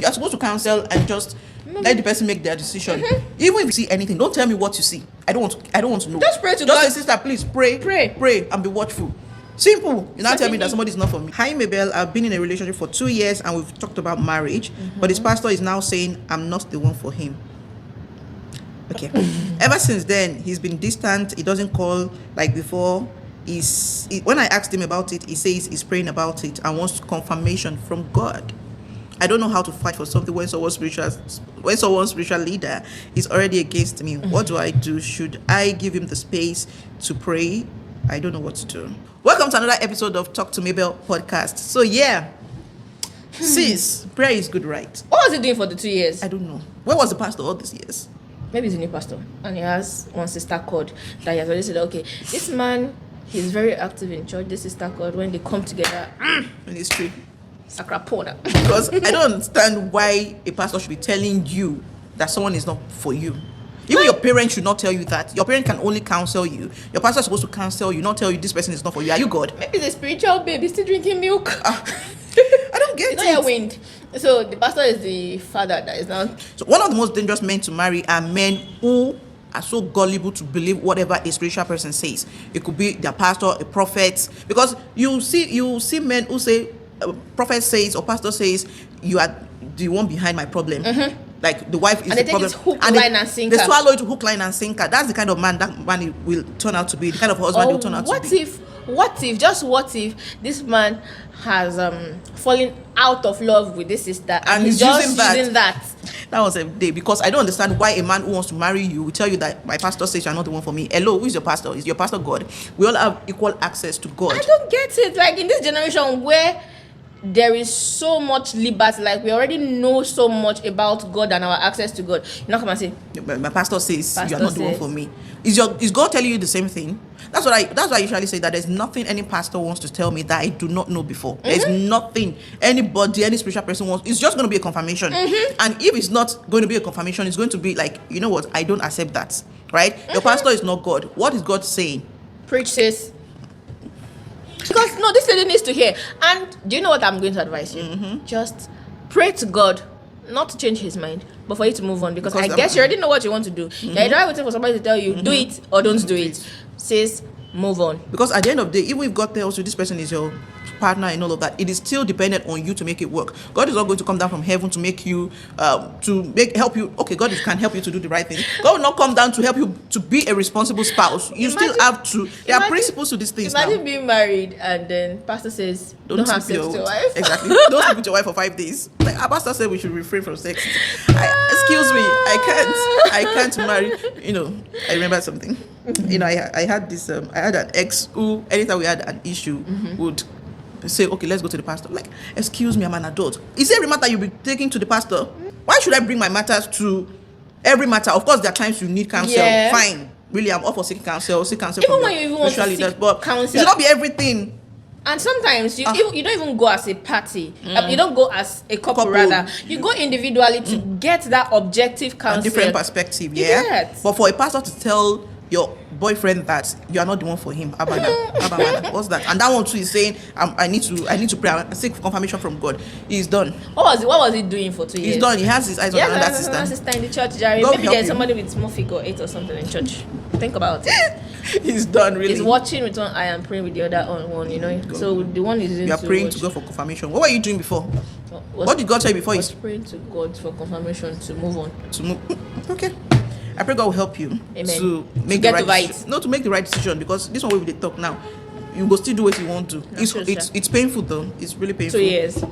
You're supposed to counsel and just let the person make their decision. Even if you see anything, don't tell me what you see. I don't want to know. Just pray to God. God. Say, sister, please pray and be watchful. Simple. You now tell me that somebody is not for me. Hi, Mabel. I've been in a relationship for 2 years and we've talked about marriage, but his pastor is now saying I'm not the one for him. Okay. Ever since then, he's been distant. He doesn't call like before. When I asked him about it, he says he's praying about it and wants confirmation from God. I don't know how to fight for something when someone's spiritual leader is already against me. What do I do? Should I give him the space to pray? I don't know what to do. Welcome to another episode of Talk to Mabel podcast. So yeah, sis, prayer is good, right? What was he doing for the 2 years? I don't know. Where was the pastor all these years? Maybe he's a new pastor and he has one sister called that he has already said, okay, this man, he's very active in church. This sister called, when they come together, Ministry. Sacrapona. Because I don't understand why a pastor should be telling you that someone is not for you. Even your parents should not tell you that. Your parent can only counsel you. Your pastor is supposed to counsel you, not tell you this person is not for you. Are you God? Maybe the spiritual baby still drinking milk. I don't get It's it. not your wind. So the pastor is the father that is now. So one of the most dangerous men to marry are men who are so gullible to believe whatever a spiritual person says. It could be their pastor, a prophet. Because you see men who say, prophet says or pastor says, you are the one behind my problem. Like the wife is And the they problem. take it hook, line, and sinker. They swallow it hook, line, and sinker. That's the kind of man that man will turn out to be. The kind of husband he'll turn out to be. What if this man has fallen out of love with this sister and he's just using that? That was a day, because I don't understand why a man who wants to marry you will tell you that my pastor says you're not the one for me. Hello, who is your pastor? Is your pastor God? We all have equal access to God. I don't get it. Like in this generation where there is so much liberty, like we already know so much about God and our access to God. You're not come and say, my pastor says you're not the one for me. Is God telling you the same thing? That's why I usually say that there's nothing any pastor wants to tell me that I do not know before. There's nothing any spiritual person wants. It's just going to be a confirmation. And if it's not going to be a confirmation, it's going to be like, you know what, I don't accept that. Right? Your pastor is not God. What is God saying? preach, sis. Because no, this lady needs to hear. And do you know what I'm going to advise you? Just pray to God not to change his mind, but for you to move on, because I guess you already know what you want to do. You're not waiting for somebody to tell you do it or don't do it. Sis, move on. Because at the end of the day, even if God tells you this person is your partner and all of that, it is still dependent on you to make it work. God is not going to come down from heaven to make you help you. Okay, God can help you to do the right thing. God will not come down to help you to be a responsible spouse. You still have to. There are principles to these things. Imagine being married and then pastor says don't have sex with your wife. Exactly. Don't sleep with your wife for 5 days. Like our pastor said, we should refrain from sex. Excuse me, I can't marry. I remember something. I had this. I had an ex who, anytime we had an issue, would say, okay, let's go to the pastor. Like, excuse me, I'm an adult. Is every matter you'll be taking to the pastor? Why should I bring my matters to every matter? Of course, there are times you need counsel. Yeah. Fine. Really, I'm all for seeking counsel. Seek counsel even from when you even want to seek counsel. It should not be everything. And sometimes you don't even go as a party. You don't go as a couple rather. You go individually to get that objective counsel. A different perspective, yeah. Yes. But for a pastor to tell your boyfriend that you are not the one for him, Abana, what's that? And that one too is saying, I need to pray and seek confirmation from God. He's done. What was he doing for 2 years? He's done. He has his eyes on another sister. Another sister in the church, Jerry. Maybe there's somebody with small figure 8 or something in church. Think about it. He's done, really. He's watching with one eye and praying with the other one, God. So the one is you are praying to God for confirmation. What were you doing before? What did God tell you before? I was praying to God for confirmation to move on. Okay. I pray God will help you. Amen. To make the right decision, because this one way we talk now, you go still do what you want to. It's painful though. It's really painful. 2 years.